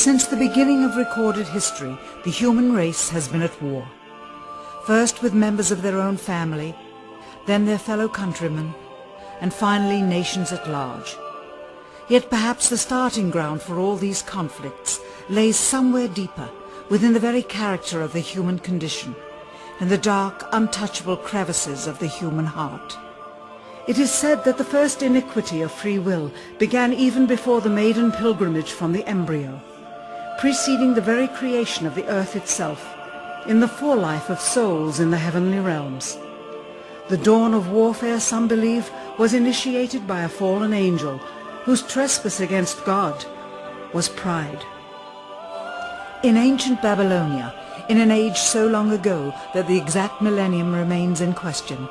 Since the beginning of recorded history, the human race has been at war. First with members of their own family, then their fellow countrymen, and finally nations at large. Yet perhaps the starting ground for all these conflicts lays somewhere deeper, within the very character of the human condition, in the dark, untouchable crevices of the human heart. It is said that the first iniquity of free will began even before the maiden pilgrimage from the embryo, preceding the very creation of the earth itself, in the forelife of souls in the heavenly realms. The dawn of warfare, some believe, was initiated by a fallen angel, whose trespass against God was pride. In ancient Babylonia, in an age so long ago that the exact millennium remains in question,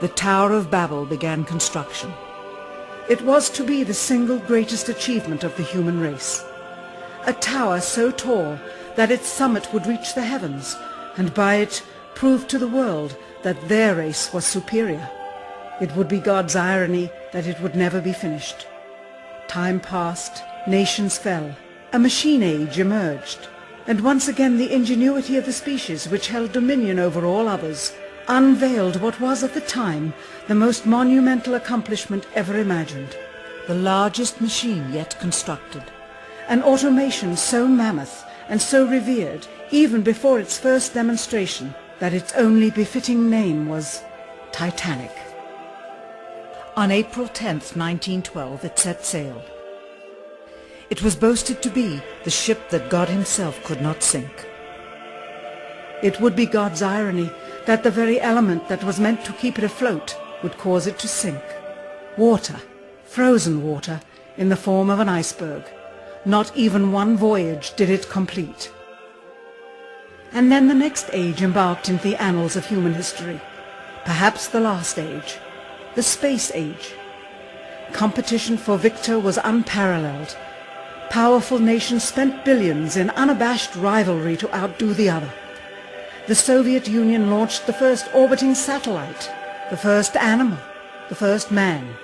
the Tower of Babel began construction. It was to be the single greatest achievement of the human race. A tower so tall that its summit would reach the heavens, and by it prove to the world that their race was superior. It would be God's irony that it would never be finished. Time passed, nations fell, a machine age emerged, and once again the ingenuity of the species which held dominion over all others unveiled what was at the time the most monumental accomplishment ever imagined, the largest machine yet constructed, an automation so mammoth and so revered even before its first demonstration that its only befitting name was Titanic. On April 10th, 1912, it set sail. It was boasted to be the ship that God himself could not sink. It would be God's irony that the very element that was meant to keep it afloat would cause it to sink. Water, frozen water, in the form of an iceberg. Not even one voyage did it complete. And then the next age embarked into the annals of human history, perhaps the last age, the space age. Competition for victor was unparalleled. Powerful nations spent billions in unabashed rivalry to outdo the other. The Soviet Union launched the first orbiting satellite, the first animal, the first man.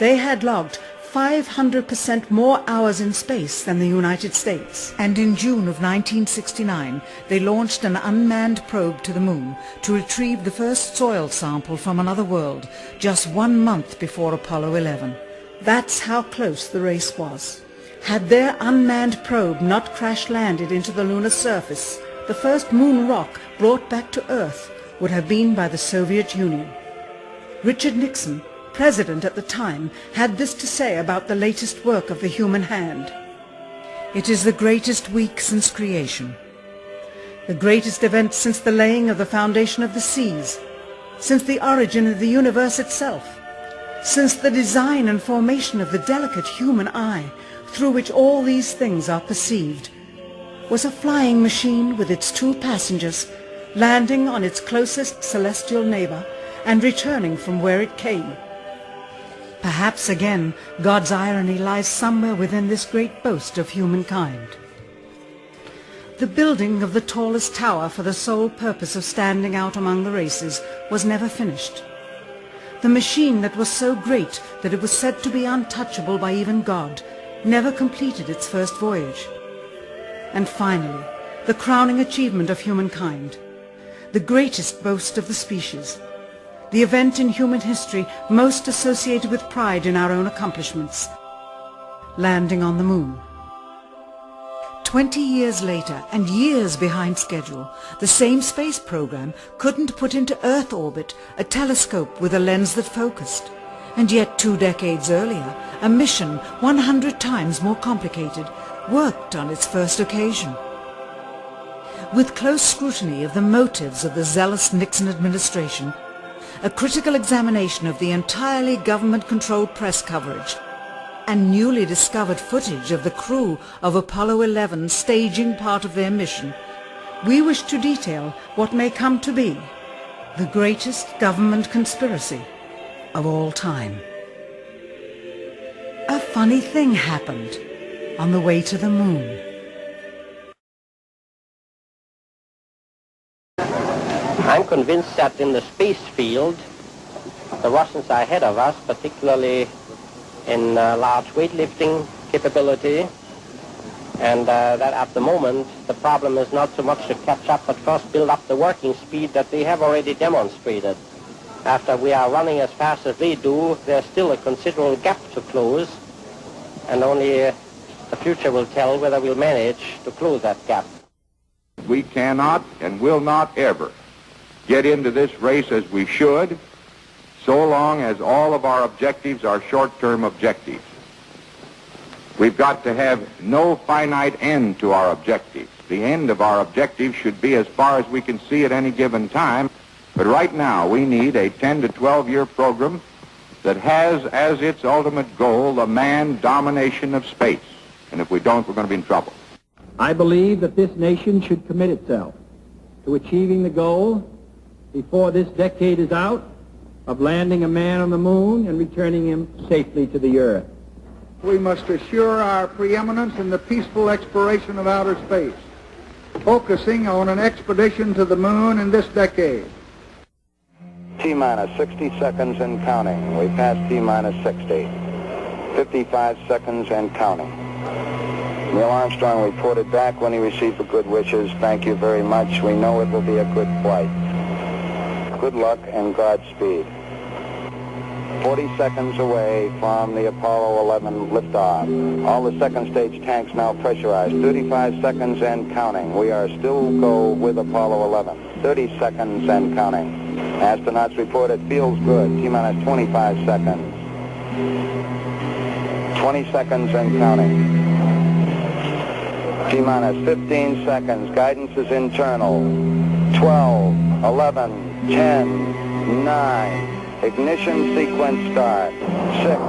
They had logged 500% more hours in space than the United States. And in June of 1969, they launched an unmanned probe to the moon to retrieve the first soil sample from another world, just 1 month before Apollo 11. That's how close the race was. Had their unmanned probe not crash-landed into the lunar surface, the first moon rock brought back to Earth would have been by the Soviet Union. Richard Nixon, president at the time, had this to say about the latest work of the human hand. It is the greatest week since creation, the greatest event since the laying of the foundation of the seas, since the origin of the universe itself, since the design and formation of the delicate human eye through which all these things are perceived, was a flying machine with its 2 passengers landing on its closest celestial neighbor and returning from where it came. Perhaps again God's irony lies somewhere within this great boast of humankind. The building of the tallest tower for the sole purpose of standing out among the races was never finished. The machine that was so great that it was said to be untouchable by even God never completed its first voyage. And finally, the crowning achievement of humankind, the greatest boast of the species, the event in human history most associated with pride in our own accomplishments, landing on the moon. 20 years later, and years behind schedule, the same space program couldn't put into Earth orbit a telescope with a lens that focused. And yet 2 decades earlier, a mission 100 times more complicated worked on its first occasion. With close scrutiny of the motives of the zealous Nixon administration, a critical examination of the entirely government-controlled press coverage, and newly discovered footage of the crew of Apollo 11 staging part of their mission, we wish to detail what may come to be the greatest government conspiracy of all time. A funny thing happened on the way to the moon. I'm convinced that in the space field, the Russians are ahead of us, particularly in large weightlifting capability, And that at the moment, the problem is not so much to catch up, but first build up the working speed that they have already demonstrated. After we are running as fast as they do, there's still a considerable gap to close, and only the future will tell whether we'll manage to close that gap. We cannot and will not ever get into this race as we should, so long as all of our objectives are short-term objectives. We've got to have no finite end to our objectives. The end of our objectives should be as far as we can see at any given time. But right now, we need a 10 to 12-year program that has as its ultimate goal the manned domination of space. And if we don't, we're going to be in trouble. I believe that this nation should commit itself to achieving the goal before this decade is out of landing a man on the moon and returning him safely to the earth. We must assure our preeminence in the peaceful exploration of outer space, focusing on an expedition to the moon in this decade. T-minus 60 seconds and counting. We passed T-minus 60. 55 seconds and counting. Neil Armstrong reported back when he received the good wishes. Thank you very much. We know it will be a good flight. Good luck and Godspeed. 40 seconds away from the Apollo 11 liftoff. All the second stage tanks now pressurized. 35 seconds and counting. We are still go with Apollo 11. 30 seconds and counting. Astronauts report it feels good. T-minus 25 seconds. 20 seconds and counting. T-minus 15 seconds. Guidance is internal. 12, 11, 10, 9. Ignition sequence start. 6.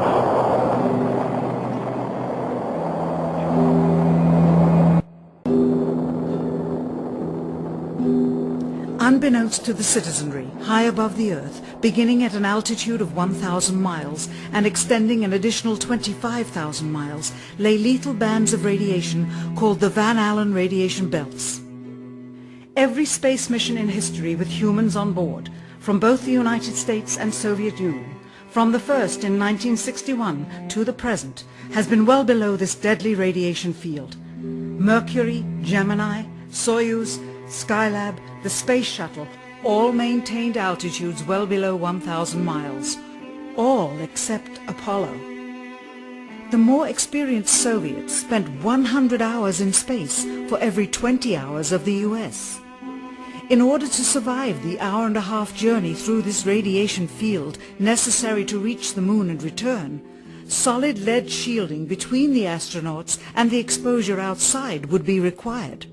Unbeknownst to the citizenry, high above the Earth, beginning at an altitude of 1,000 miles and extending an additional 25,000 miles, lay lethal bands of radiation called the Van Allen radiation belts. Every space mission in history with humans on board, from both the United States and Soviet Union, from the first in 1961 to the present, has been well below this deadly radiation field. Mercury, Gemini, Soyuz, Skylab, the Space Shuttle, all maintained altitudes well below 1,000 miles. All except Apollo. The more experienced Soviets spent 100 hours in space for every 20 hours of the US. In order to survive the hour-and-a-half journey through this radiation field necessary to reach the moon and return, solid lead shielding between the astronauts and the exposure outside would be required.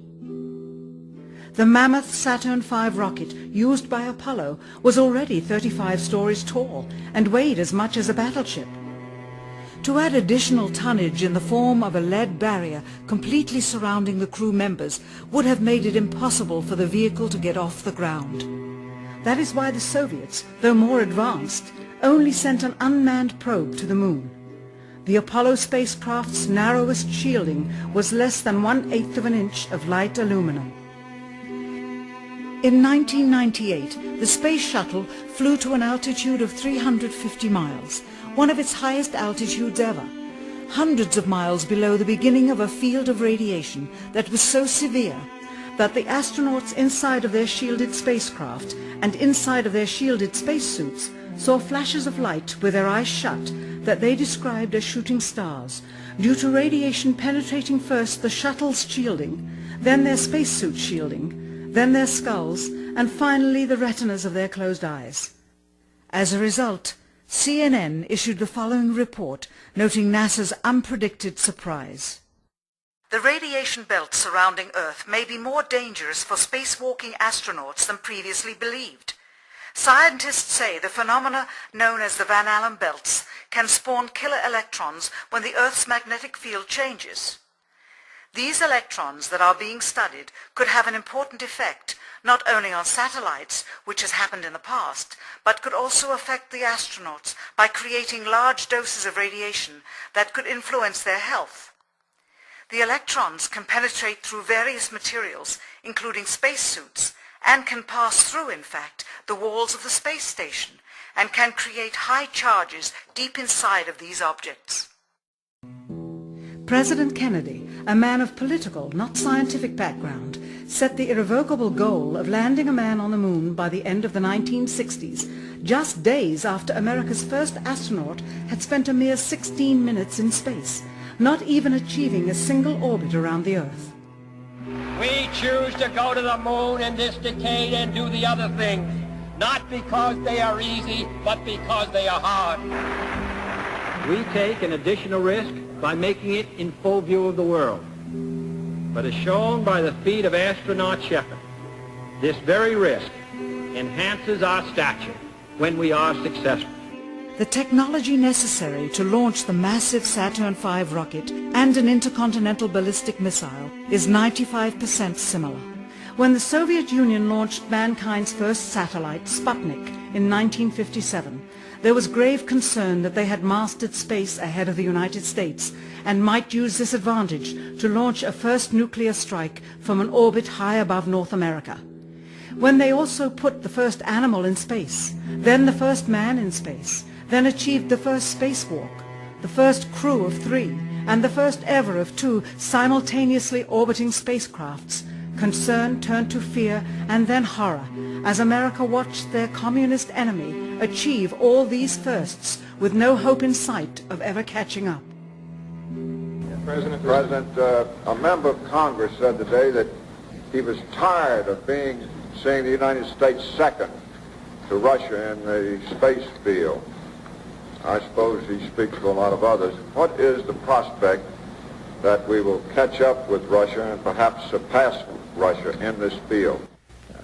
The mammoth Saturn V rocket used by Apollo was already 35 stories tall and weighed as much as a battleship. To add additional tonnage in the form of a lead barrier completely surrounding the crew members would have made it impossible for the vehicle to get off the ground. That is why the Soviets, though more advanced, only sent an unmanned probe to the moon. The Apollo spacecraft's narrowest shielding was less than 1/8 of an inch of light aluminum. In 1998, the Space Shuttle flew to an altitude of 350 miles, one of its highest altitudes ever, hundreds of miles below the beginning of a field of radiation that was so severe that the astronauts inside of their shielded spacecraft and inside of their shielded spacesuits saw flashes of light with their eyes shut that they described as shooting stars, due to radiation penetrating first the shuttle's shielding, then their spacesuit shielding, then their skulls, and finally the retinas of their closed eyes. As a result, CNN issued the following report noting NASA's unpredicted surprise. The radiation belt surrounding Earth may be more dangerous for spacewalking astronauts than previously believed. Scientists say the phenomena known as the Van Allen belts can spawn killer electrons when the Earth's magnetic field changes. These electrons that are being studied could have an important effect not only on satellites, which has happened in the past, but could also affect the astronauts by creating large doses of radiation that could influence their health. The electrons can penetrate through various materials, including spacesuits, and can pass through, in fact, the walls of the space station, and can create high charges deep inside of these objects. President Kennedy, a man of political, not scientific background, set the irrevocable goal of landing a man on the moon by the end of the 1960s, just days after America's first astronaut had spent a mere 16 minutes in space, not even achieving a single orbit around the Earth. We choose to go to the moon in this decade and do the other things, not because they are easy, but because they are hard. We take an additional risk by making it in full view of the world. But as shown by the feat of astronaut Shepard, this very risk enhances our stature when we are successful. The technology necessary to launch the massive Saturn V rocket and an intercontinental ballistic missile is 95% similar. When the Soviet Union launched mankind's first satellite, Sputnik, in 1957, there was grave concern that they had mastered space ahead of the United States and might use this advantage to launch a first nuclear strike from an orbit high above North America. When they also put the first animal in space, then the first man in space, then achieved the first spacewalk, the first crew of 3, and the first ever of 2 simultaneously orbiting spacecrafts, concern turned to fear and then horror as America watched their communist enemy achieve all these firsts with no hope in sight of ever catching up. President, a member of Congress said today that he was tired of seeing the United States second to Russia in the space field. I suppose he speaks for a lot of others. What is the prospect that we will catch up with Russia and perhaps surpass Russia in this field?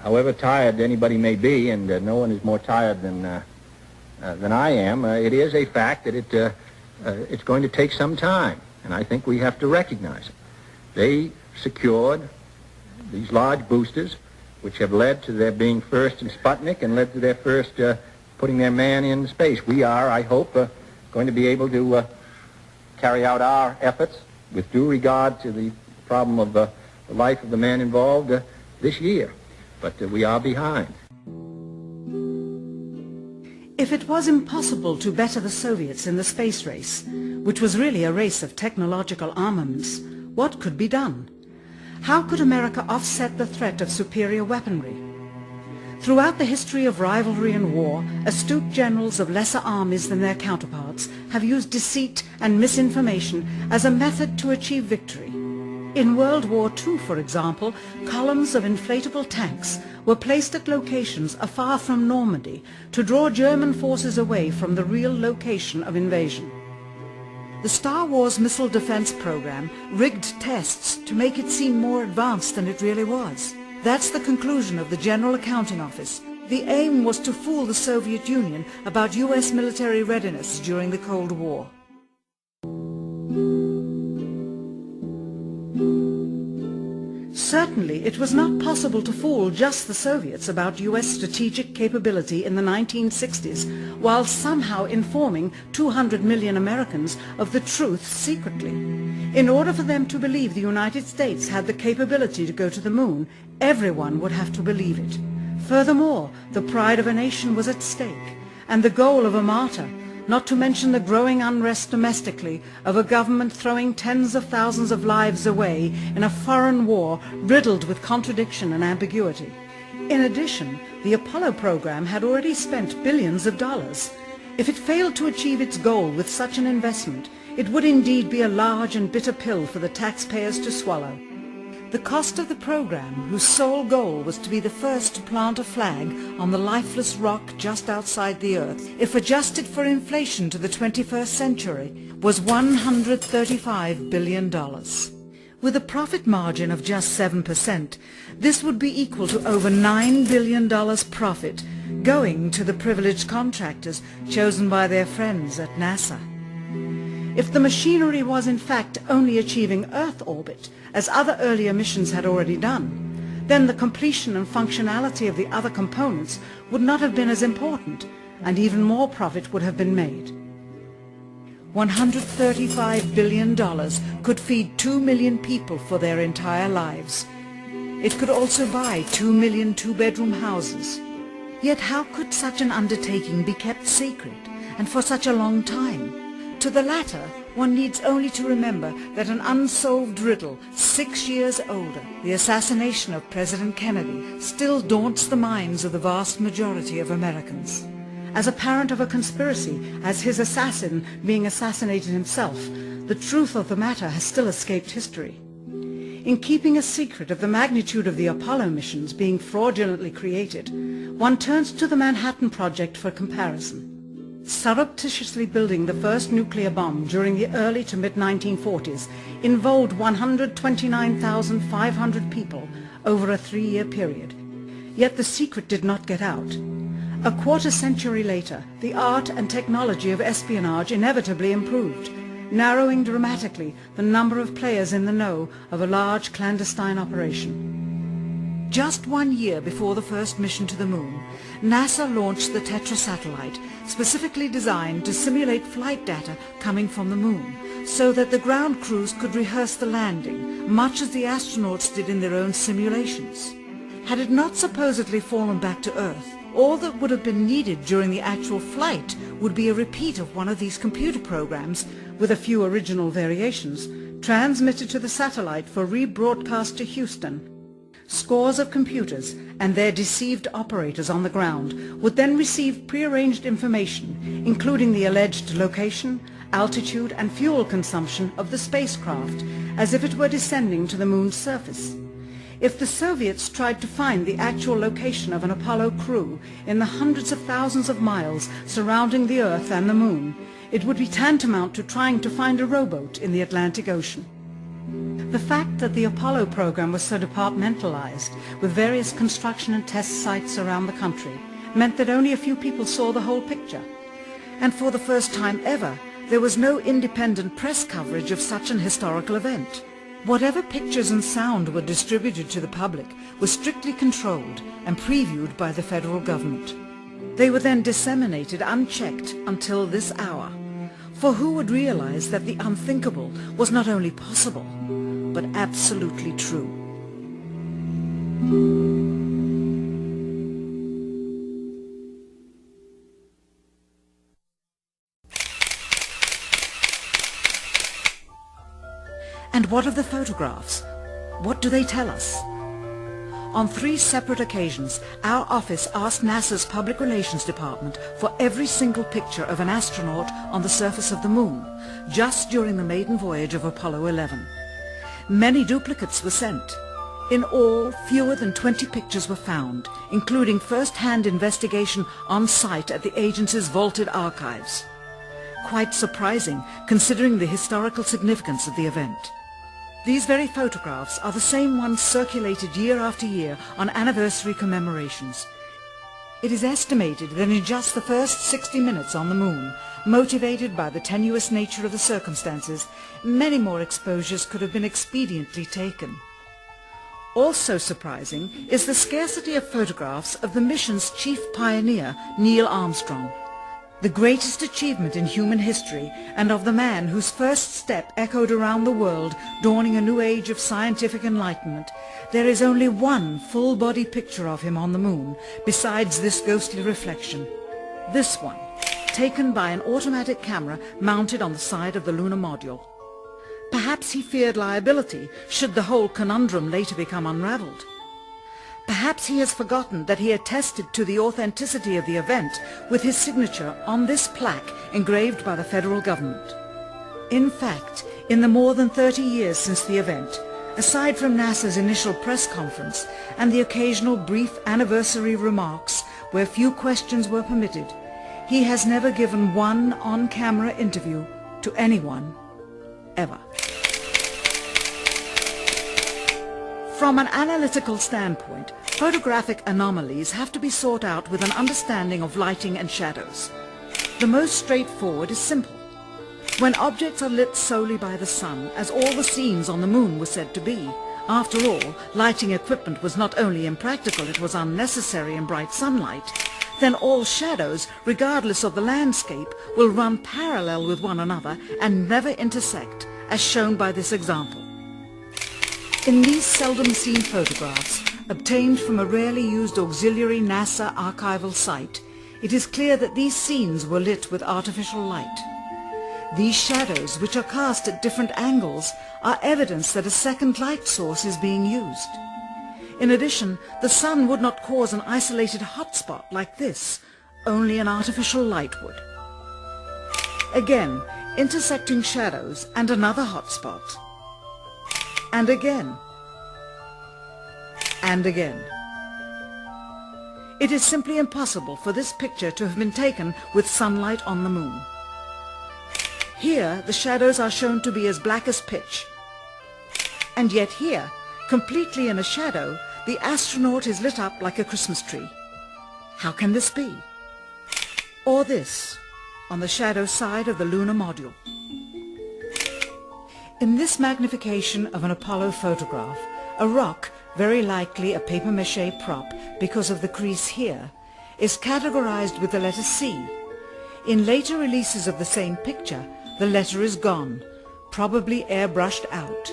However tired anybody may be, and no one is more tired than I am, it is a fact that it's going to take some time, and I think we have to recognize it. They secured these large boosters, which have led to their being first in Sputnik and led to their first putting their man in space. We are, I hope, going to be able to carry out our efforts with due regard to the problem of the life of the man involved this year. But we are behind. If it was impossible to better the Soviets in the space race, which was really a race of technological armaments, what could be done? How could America offset the threat of superior weaponry? Throughout the history of rivalry and war, astute generals of lesser armies than their counterparts have used deceit and misinformation as a method to achieve victory. In World War II, for example, columns of inflatable tanks were placed at locations afar from Normandy to draw German forces away from the real location of invasion. The Star Wars missile defense program rigged tests to make it seem more advanced than it really was. That's the conclusion of the General Accounting Office. The aim was to fool the Soviet Union about US military readiness during the Cold War. Certainly, it was not possible to fool just the Soviets about US strategic capability in the 1960s, while somehow informing 200 million Americans of the truth secretly. In order for them to believe the United States had the capability to go to the moon, everyone would have to believe it. Furthermore, the pride of a nation was at stake, and the goal of a martyr, not to mention the growing unrest domestically of a government throwing tens of thousands of lives away in a foreign war riddled with contradiction and ambiguity. In addition, the Apollo program had already spent billions of dollars. If it failed to achieve its goal with such an investment, it would indeed be a large and bitter pill for the taxpayers to swallow. The cost of the program, whose sole goal was to be the first to plant a flag on the lifeless rock just outside the Earth, if adjusted for inflation to the 21st century, was $135 billion. With a profit margin of just 7%, this would be equal to over $9 billion profit going to the privileged contractors chosen by their friends at NASA. If the machinery was in fact only achieving Earth orbit, as other earlier missions had already done, then the completion and functionality of the other components would not have been as important, and even more profit would have been made. $135 billion could feed 2 million people for their entire lives. It could also buy 2 million two-bedroom houses. Yet how could such an undertaking be kept secret, and for such a long time? To the latter, One needs only to remember that an unsolved riddle 6 years older, the assassination of President Kennedy, still daunts the minds of the vast majority of Americans. As a parent of a conspiracy, as his assassin being assassinated himself, the truth of the matter has still escaped history. In keeping a secret of the magnitude of the Apollo missions being fraudulently created, one turns to the Manhattan Project for comparison. Surreptitiously building the first nuclear bomb during the early to mid-1940s involved 129,500 people over a 3-year period. Yet the secret did not get out. A quarter century later, the art and technology of espionage inevitably improved, narrowing dramatically the number of players in the know of a large clandestine operation. Just 1 year before the first mission to the moon, NASA launched the Tetra satellite, specifically designed to simulate flight data coming from the moon, so that the ground crews could rehearse the landing, much as the astronauts did in their own simulations. Had it not supposedly fallen back to Earth, all that would have been needed during the actual flight would be a repeat of one of these computer programs, with a few original variations, transmitted to the satellite for rebroadcast to Houston. Scores of computers and their deceived operators on the ground would then receive prearranged information, including the alleged location, altitude and fuel consumption of the spacecraft, as if it were descending to the moon's surface. If the Soviets tried to find the actual location of an Apollo crew in the hundreds of thousands of miles surrounding the Earth and the moon, it would be tantamount to trying to find a rowboat in the Atlantic Ocean. The fact that the Apollo program was so departmentalized, with various construction and test sites around the country, meant that only a few people saw the whole picture. And for the first time ever, there was no independent press coverage of such an historical event. Whatever pictures and sound were distributed to the public were strictly controlled and previewed by the federal government. They were then disseminated unchecked until this hour. For who would realize that the unthinkable was not only possible, but absolutely true? And what of the photographs? What do they tell us? On 3 separate occasions, our office asked NASA's Public Relations Department for every single picture of an astronaut on the surface of the moon, just during the maiden voyage of Apollo 11. Many duplicates were sent. In all, fewer than 20 pictures were found, including first-hand investigation on site at the agency's vaulted archives. Quite surprising, considering the historical significance of the event. These very photographs are the same ones circulated year after year on anniversary commemorations. It is estimated that in just the first 60 minutes on the moon, motivated by the tenuous nature of the circumstances, many more exposures could have been expediently taken. Also surprising is the scarcity of photographs of the mission's chief pioneer, Neil Armstrong. The greatest achievement in human history, and of the man whose first step echoed around the world, dawning a new age of scientific enlightenment, there is only one full-body picture of him on the moon, besides this ghostly reflection. This one, taken by an automatic camera mounted on the side of the lunar module. Perhaps he feared liability should the whole conundrum later become unraveled. Perhaps he has forgotten that he attested to the authenticity of the event with his signature on this plaque engraved by the federal government. In fact, in the more than 30 years since the event, aside from NASA's initial press conference and the occasional brief anniversary remarks where few questions were permitted, he has never given one on-camera interview to anyone, ever. From an analytical standpoint, photographic anomalies have to be sought out with an understanding of lighting and shadows. The most straightforward is simple. When objects are lit solely by the sun, as all the scenes on the moon were said to be, after all, lighting equipment was not only impractical, it was unnecessary in bright sunlight, then all shadows, regardless of the landscape, will run parallel with one another and never intersect, as shown by this example. In these seldom-seen photographs, obtained from a rarely used auxiliary NASA archival site, it is clear that these scenes were lit with artificial light. These shadows, which are cast at different angles, are evidence that a second light source is being used. In addition, the sun would not cause an isolated hotspot like this, only an artificial light would. Again, intersecting shadows and another hotspot. And again. And again. It is simply impossible for this picture to have been taken with sunlight on the moon. Here, the shadows are shown to be as black as pitch. And yet here, completely in a shadow, the astronaut is lit up like a Christmas tree. How can this be? Or this, on the shadow side of the lunar module. In this magnification of an Apollo photograph, a rock, very likely a papier-mâché prop because of the crease here, is categorized with the letter C. In later releases of the same picture, the letter is gone, probably airbrushed out.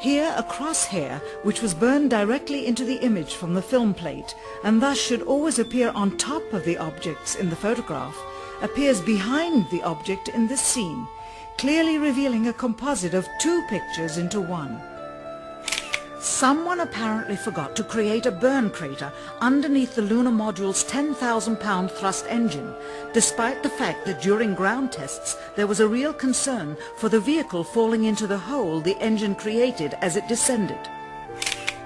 Here a crosshair, which was burned directly into the image from the film plate and thus should always appear on top of the objects in the photograph, appears behind the object in this scene, clearly revealing a composite of two pictures into one. Someone apparently forgot to create a burn crater underneath the lunar module's 10,000-pound thrust engine, despite the fact that during ground tests there was a real concern for the vehicle falling into the hole the engine created as it descended.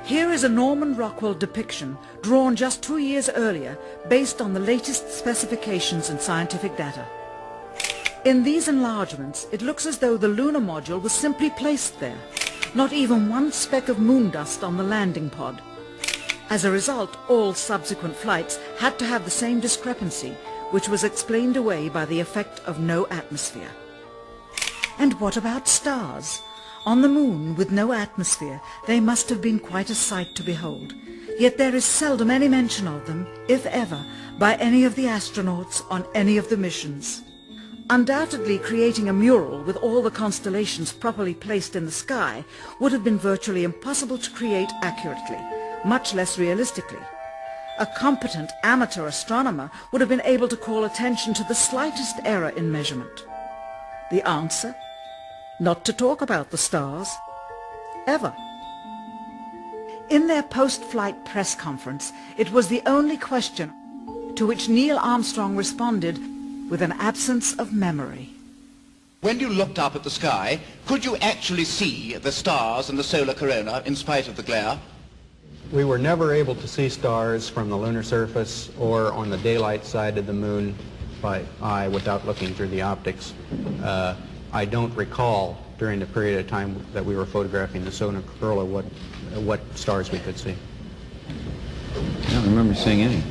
Here is a Norman Rockwell depiction drawn just 2 years earlier based on the latest specifications and scientific data. In these enlargements, it looks as though the lunar module was simply placed there. Not even one speck of moon dust on the landing pod. As a result, all subsequent flights had to have the same discrepancy, which was explained away by the effect of no atmosphere. And what about stars? On the moon, with no atmosphere, they must have been quite a sight to behold. Yet there is seldom any mention of them, if ever, by any of the astronauts on any of the missions. Undoubtedly, creating a mural with all the constellations properly placed in the sky would have been virtually impossible to create accurately, much less realistically. A competent amateur astronomer would have been able to call attention to the slightest error in measurement. The answer? Not to talk about the stars. Ever. In their post-flight press conference, it was the only question to which Neil Armstrong responded with an absence of memory. When you looked up at the sky, could you actually see the stars and the solar corona in spite of the glare? We were never able to see stars from the lunar surface or on the daylight side of the moon by eye without looking through the optics. I don't recall during the period of time that we were photographing the solar corona what stars we could see. I don't remember seeing any.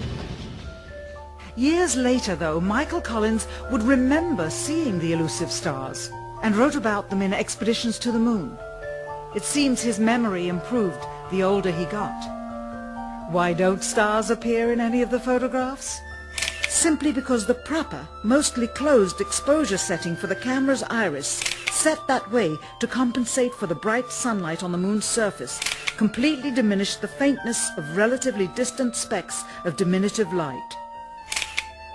Years later, though, Michael Collins would remember seeing the elusive stars and wrote about them in Expeditions to the Moon. It seems his memory improved the older he got. Why don't stars appear in any of the photographs? Simply because the proper, mostly closed exposure setting for the camera's iris, set that way to compensate for the bright sunlight on the moon's surface, completely diminished the faintness of relatively distant specks of diminutive light.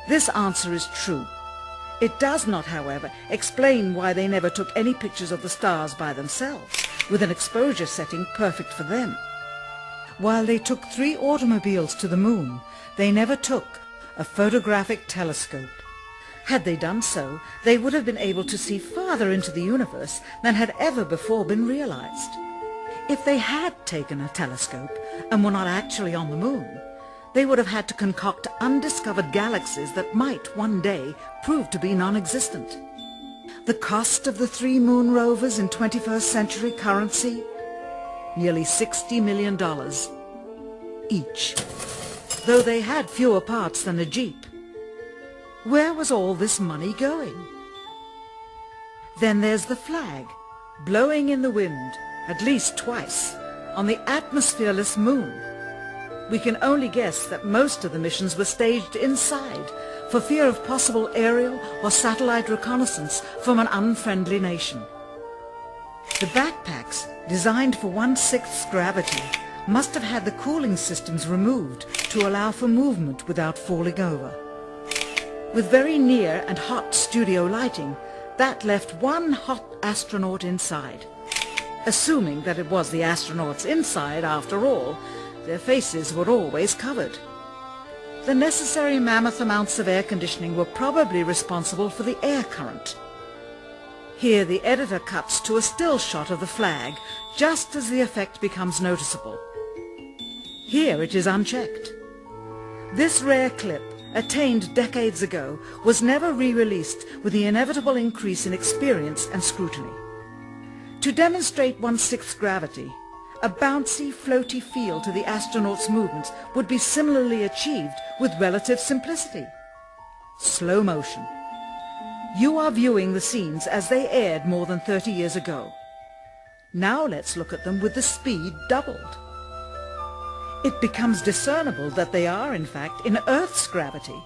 This answer is true. It does not, however, explain why they never took any pictures of the stars by themselves, with an exposure setting perfect for them. While they took 3 automobiles to the moon, they never took a photographic telescope. Had they done so, they would have been able to see farther into the universe than had ever before been realized. If they had taken a telescope and were not actually on the moon, they would have had to concoct undiscovered galaxies that might one day prove to be non-existent. The cost of the 3 moon rovers in 21st century currency? Nearly $60 million each, though they had fewer parts than a Jeep. Where was all this money going? Then there's the flag, blowing in the wind, at least twice, on the atmosphereless moon. We can only guess that most of the missions were staged inside for fear of possible aerial or satellite reconnaissance from an unfriendly nation. The backpacks, designed for 1/6 gravity, must have had the cooling systems removed to allow for movement without falling over. with very near and hot studio lighting that left one hot astronaut inside. Assuming that it was the astronauts inside after all, their faces were always covered. The necessary mammoth amounts of air conditioning were probably responsible for the air current. Here the editor cuts to a still shot of the flag just as the effect becomes noticeable. Here it is unchecked. This rare clip, attained decades ago, was never re-released with the inevitable increase in experience and scrutiny. To demonstrate 1/6 gravity, a bouncy, floaty feel to the astronauts' movements would be similarly achieved with relative simplicity. Slow motion. You are viewing the scenes as they aired more than 30 years ago. Now let's look at them with the speed doubled. It becomes discernible that they are, in fact, in Earth's gravity,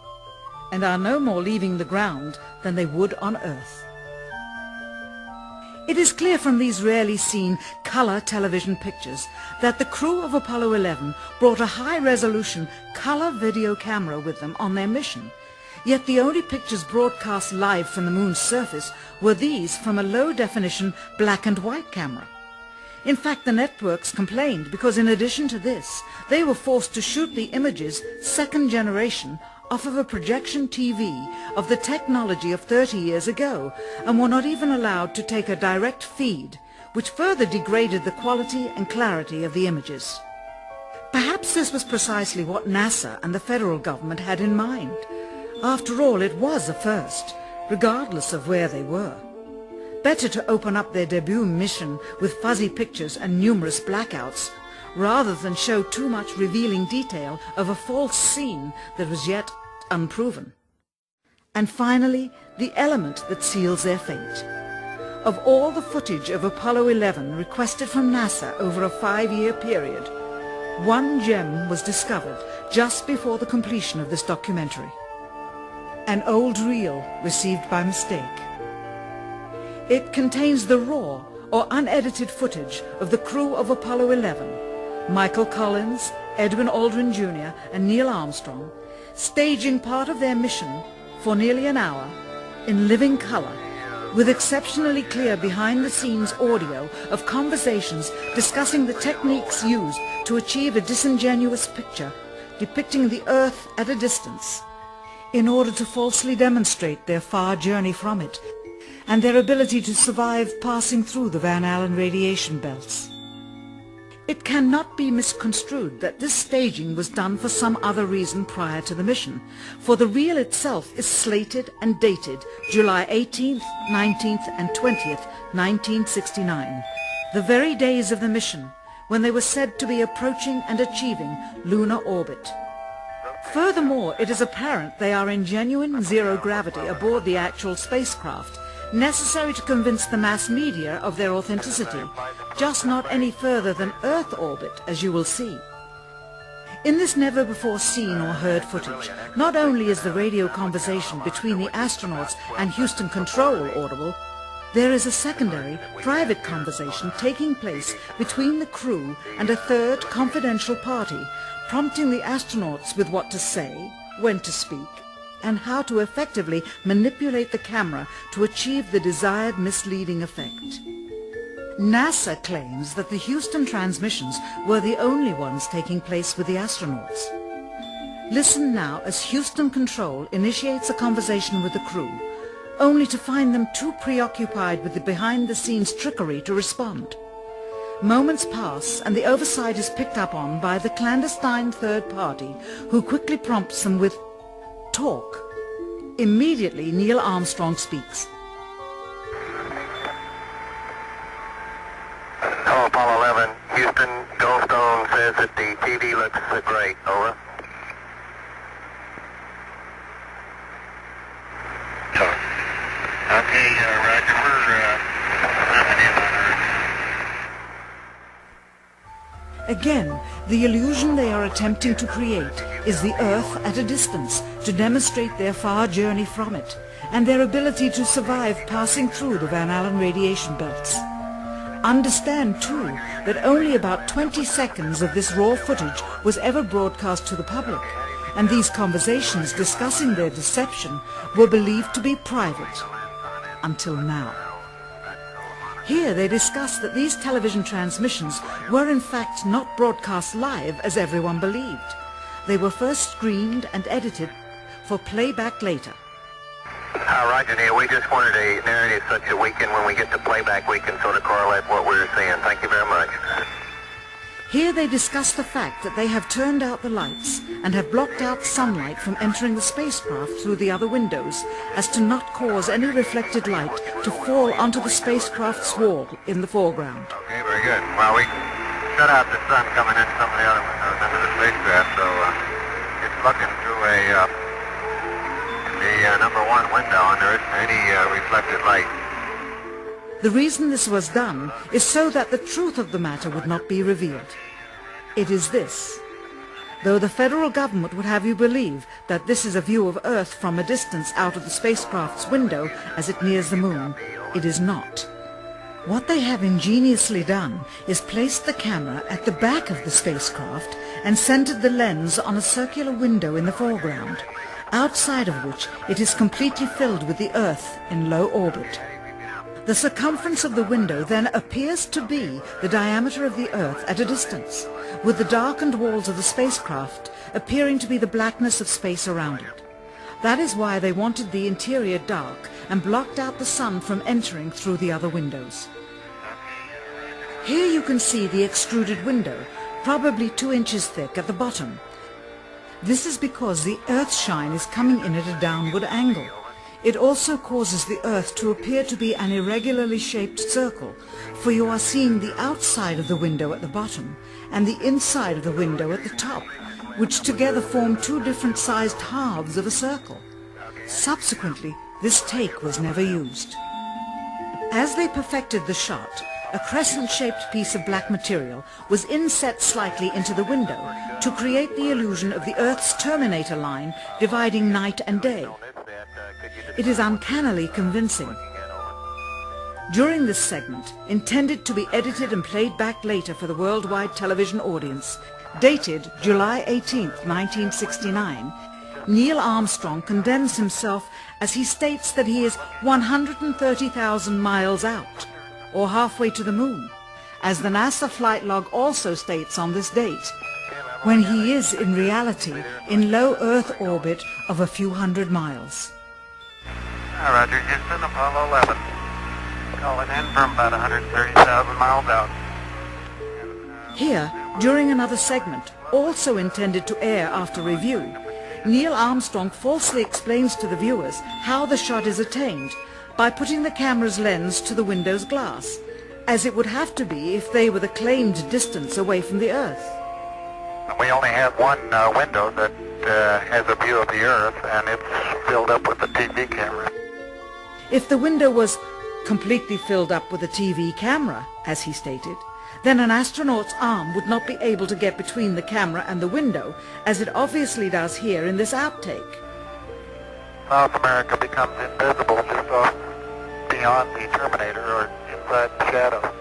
and are no more leaving the ground than they would on Earth. It is clear from these rarely seen color television pictures that the crew of Apollo 11 brought a high-resolution color video camera with them on their mission, yet the only pictures broadcast live from the moon's surface were these from a low-definition black and white camera. In fact, the networks complained because in addition to this, they were forced to shoot the images, second generation, off of a projection TV of the technology of 30 years ago, and were not even allowed to take a direct feed, which further degraded the quality and clarity of the images. Perhaps this was precisely what NASA and the federal government had in mind. After all, it was a first, regardless of where they were. Better to open up their debut mission with fuzzy pictures and numerous blackouts, rather than show too much revealing detail of a false scene that was yet unproven. And finally, the element that seals their fate. Of all the footage of Apollo 11 requested from NASA over a 5-year period, one gem was discovered just before the completion of this documentary. An old reel received by mistake. It contains the raw or unedited footage of the crew of Apollo 11, Michael Collins, Edwin Aldrin Jr. and Neil Armstrong, staging part of their mission for nearly an hour in living color, with exceptionally clear behind-the-scenes audio of conversations discussing the techniques used to achieve a disingenuous picture depicting the Earth at a distance, in order to falsely demonstrate their far journey from it and their ability to survive passing through the Van Allen radiation belts. It cannot be misconstrued that this staging was done for some other reason prior to the mission, for the reel itself is slated and dated July 18th, 19th and 20th, 1969, the very days of the mission when they were said to be approaching and achieving lunar orbit. Furthermore, it is apparent they are in genuine zero gravity aboard the actual spacecraft, necessary to convince the mass media of their authenticity, just not any further than Earth orbit, as you will see. In this never-before-seen or heard footage, not only is the radio conversation between the astronauts and Houston Control audible, there is a secondary, private conversation taking place between the crew and a third confidential party, prompting the astronauts with what to say, when to speak, and how to effectively manipulate the camera to achieve the desired misleading effect. NASA claims that the Houston transmissions were the only ones taking place with the astronauts. Listen now as Houston Control initiates a conversation with the crew, only to find them too preoccupied with the behind-the-scenes trickery to respond. Moments pass and the oversight is picked up on by the clandestine third party, who quickly prompts them with talk. Immediately, Neil Armstrong speaks. Hello, Apollo 11. Houston, Goldstone says that the TV looks great. Over. Okay, Roger. We're coming in on Earth. Again, the illusion they are attempting to create is the Earth at a distance, to demonstrate their far journey from it, and their ability to survive passing through the Van Allen radiation belts. Understand, too, that only about 20 seconds of this raw footage was ever broadcast to the public, and these conversations discussing their deception were believed to be private, until now. Here they discuss that these television transmissions were in fact not broadcast live as everyone believed. They were first screened and edited for playback later. Roger, Neil. We just wanted a narrative such that we can, when we get to playback, we can sort of correlate what we're seeing. Thank you very much. Here they discuss the fact that they have turned out the lights and have blocked out sunlight from entering the spacecraft through the other windows, as to not cause any reflected light to fall onto the spacecraft's wall in the foreground. Okay, very good. Well, we shut out the sun coming in some of the other windows into the spacecraft, so it's looking through the number one window, and there isn't any reflected light. The reason this was done is so that the truth of the matter would not be revealed. It is this. Though the federal government would have you believe that this is a view of Earth from a distance out of the spacecraft's window as it nears the moon, it is not. What they have ingeniously done is placed the camera at the back of the spacecraft and centered the lens on a circular window in the foreground, outside of which it is completely filled with the Earth in low orbit. The circumference of the window then appears to be the diameter of the Earth at a distance, with the darkened walls of the spacecraft appearing to be the blackness of space around it. That is why they wanted the interior dark and blocked out the sun from entering through the other windows. Here you can see the extruded window, probably 2 inches thick at the bottom. This is because the Earth's shine is coming in at a downward angle. It also causes the Earth to appear to be an irregularly shaped circle, for you are seeing the outside of the window at the bottom and the inside of the window at the top, which together form 2 different sized halves of a circle. Subsequently, this take was never used. As they perfected the shot, a crescent-shaped piece of black material was inset slightly into the window to create the illusion of the Earth's terminator line dividing night and day. It is uncannily convincing. During this segment, intended to be edited and played back later for the worldwide television audience, dated July 18, 1969, Neil Armstrong condemns himself as he states that he is 130,000 miles out, or halfway to the moon, as the NASA flight log also states on this date, when he is in reality in low Earth orbit of a few hundred miles. Roger, Houston, Apollo 11. Calling in from about 130,000 miles out. Here, during another segment, also intended to air after review, Neil Armstrong falsely explains to the viewers how the shot is attained by putting the camera's lens to the window's glass, as it would have to be if they were the claimed distance away from the Earth. We only have one window that has a view of the Earth, and it's filled up with the TV camera. If the window was completely filled up with a TV camera, as he stated, then an astronaut's arm would not be able to get between the camera and the window, as it obviously does here in this outtake. South America becomes invisible just off beyond the Terminator or inside the shadow.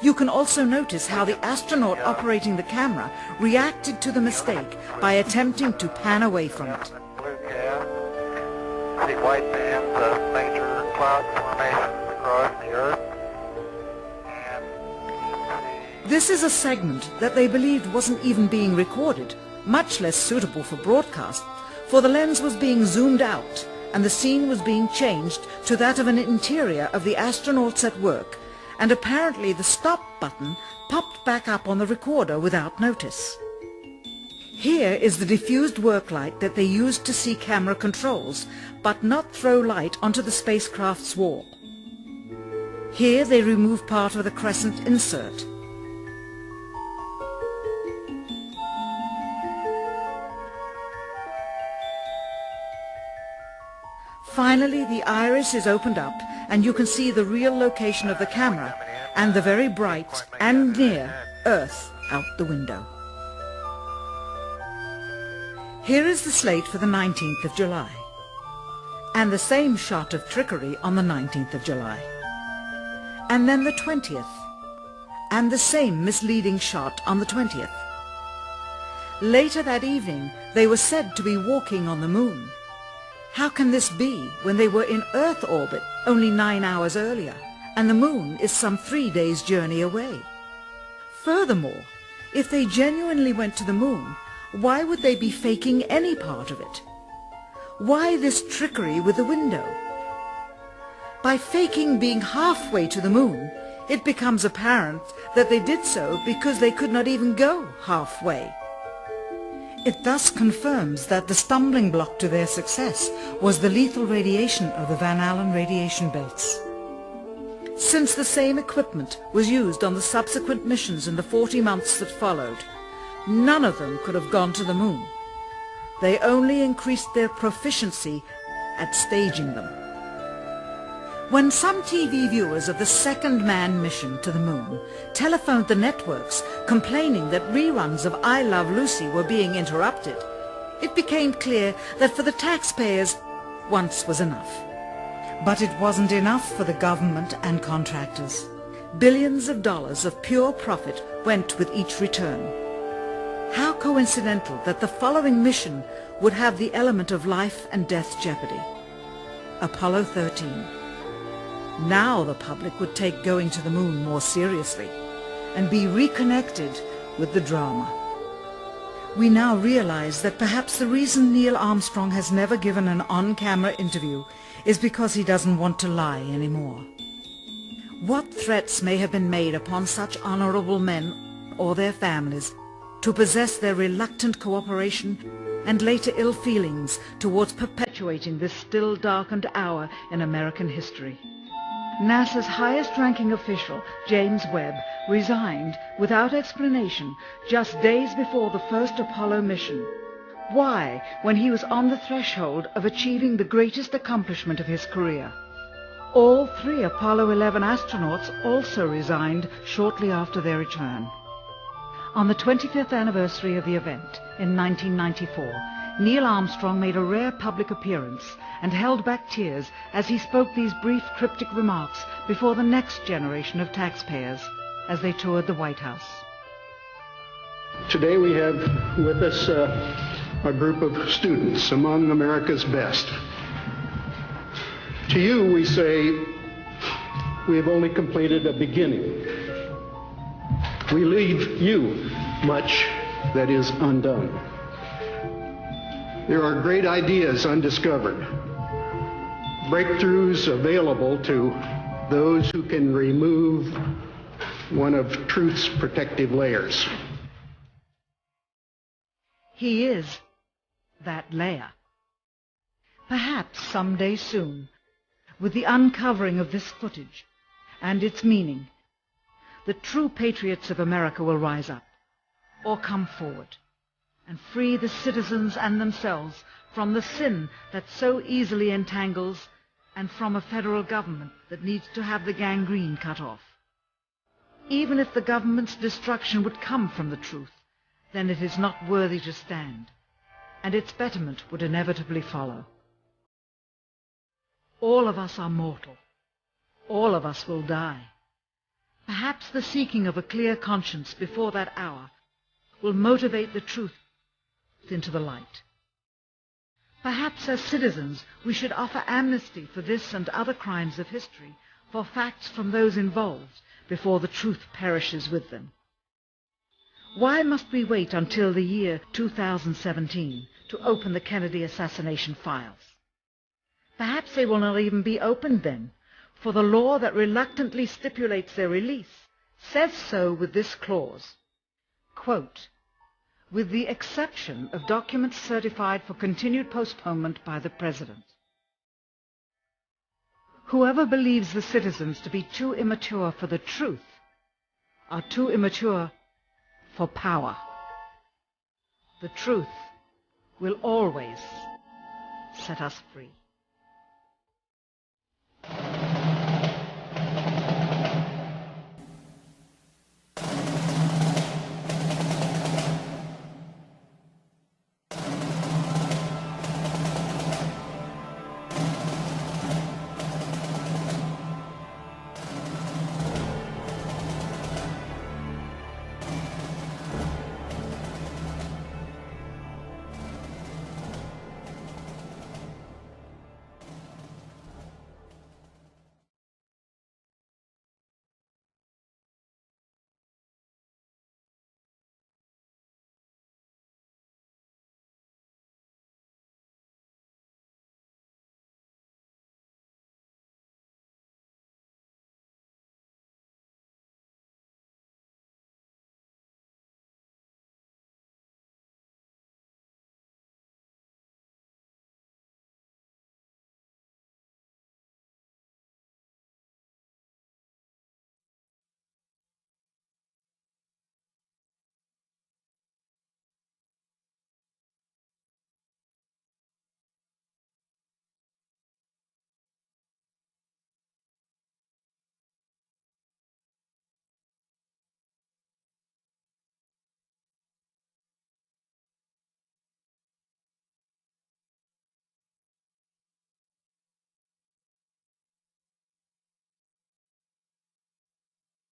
You can also notice how the astronaut operating the camera reacted to the mistake by attempting to pan away from it. Blue gas. See white bands of major cloud formations across the Earth. This is a segment that they believed wasn't even being recorded, much less suitable for broadcast, for the lens was being zoomed out and the scene was being changed to that of an interior of the astronauts at work, and apparently the stop button popped back up on the recorder without notice. Here is the diffused work light that they used to see camera controls, but not throw light onto the spacecraft's wall. Here they remove part of the crescent insert. Finally, the iris is opened up and you can see the real location of the camera and the very bright and near Earth out the window. Here is the slate for the 19th of July, and the same shot of trickery on the 19th of July, and then the 20th, and the same misleading shot on the 20th. Later that evening, they were said to be walking on the moon. How can this be when they were in Earth orbit only 9 hours earlier, and the moon is some 3 days' journey away? Furthermore, if they genuinely went to the moon, why would they be faking any part of it? Why this trickery with the window? By faking being halfway to the moon, it becomes apparent that they did so because they could not even go halfway. It thus confirms that the stumbling block to their success was the lethal radiation of the Van Allen radiation belts. Since the same equipment was used on the subsequent missions in the 40 months that followed, none of them could have gone to the moon. They only increased their proficiency at staging them. When some TV viewers of the second manned mission to the moon telephoned the networks complaining that reruns of I Love Lucy were being interrupted, it became clear that for the taxpayers, once was enough. But it wasn't enough for the government and contractors. Billions of dollars of pure profit went with each return. How coincidental that the following mission would have the element of life and death jeopardy. Apollo 13. Now the public would take going to the moon more seriously and be reconnected with the drama. We now realize that perhaps the reason Neil Armstrong has never given an on-camera interview is because he doesn't want to lie anymore. What threats may have been made upon such honorable men or their families to possess their reluctant cooperation and later ill feelings towards perpetuating this still darkened hour in American history. NASA's highest-ranking official, James Webb, resigned without explanation just days before the first Apollo mission. Why, when he was on the threshold of achieving the greatest accomplishment of his career? All 3 Apollo 11 astronauts also resigned shortly after their return. On the 25th anniversary of the event, in 1994, Neil Armstrong made a rare public appearance and held back tears as he spoke these brief cryptic remarks before the next generation of taxpayers as they toured the White House. Today we have with us a group of students among America's best. To you we say, we have only completed a beginning. We leave you much that is undone. There are great ideas undiscovered, breakthroughs available to those who can remove one of truth's protective layers. He is that layer. Perhaps someday soon, with the uncovering of this footage and its meaning, the true patriots of America will rise up or come forward and free the citizens and themselves from the sin that so easily entangles and from a federal government that needs to have the gangrene cut off. Even if the government's destruction would come from the truth, then it is not worthy to stand, and its betterment would inevitably follow. All of us are mortal. All of us will die. Perhaps the seeking of a clear conscience before that hour will motivate the truth into the light. Perhaps as citizens we should offer amnesty for this and other crimes of history, for facts from those involved, before the truth perishes with them. Why must we wait until the year 2017 to open the Kennedy assassination files? Perhaps they will not even be opened then, for the law that reluctantly stipulates their release says so with this clause, quote, with the exception of documents certified for continued postponement by the President. Whoever believes the citizens to be too immature for the truth are too immature for power. The truth will always set us free.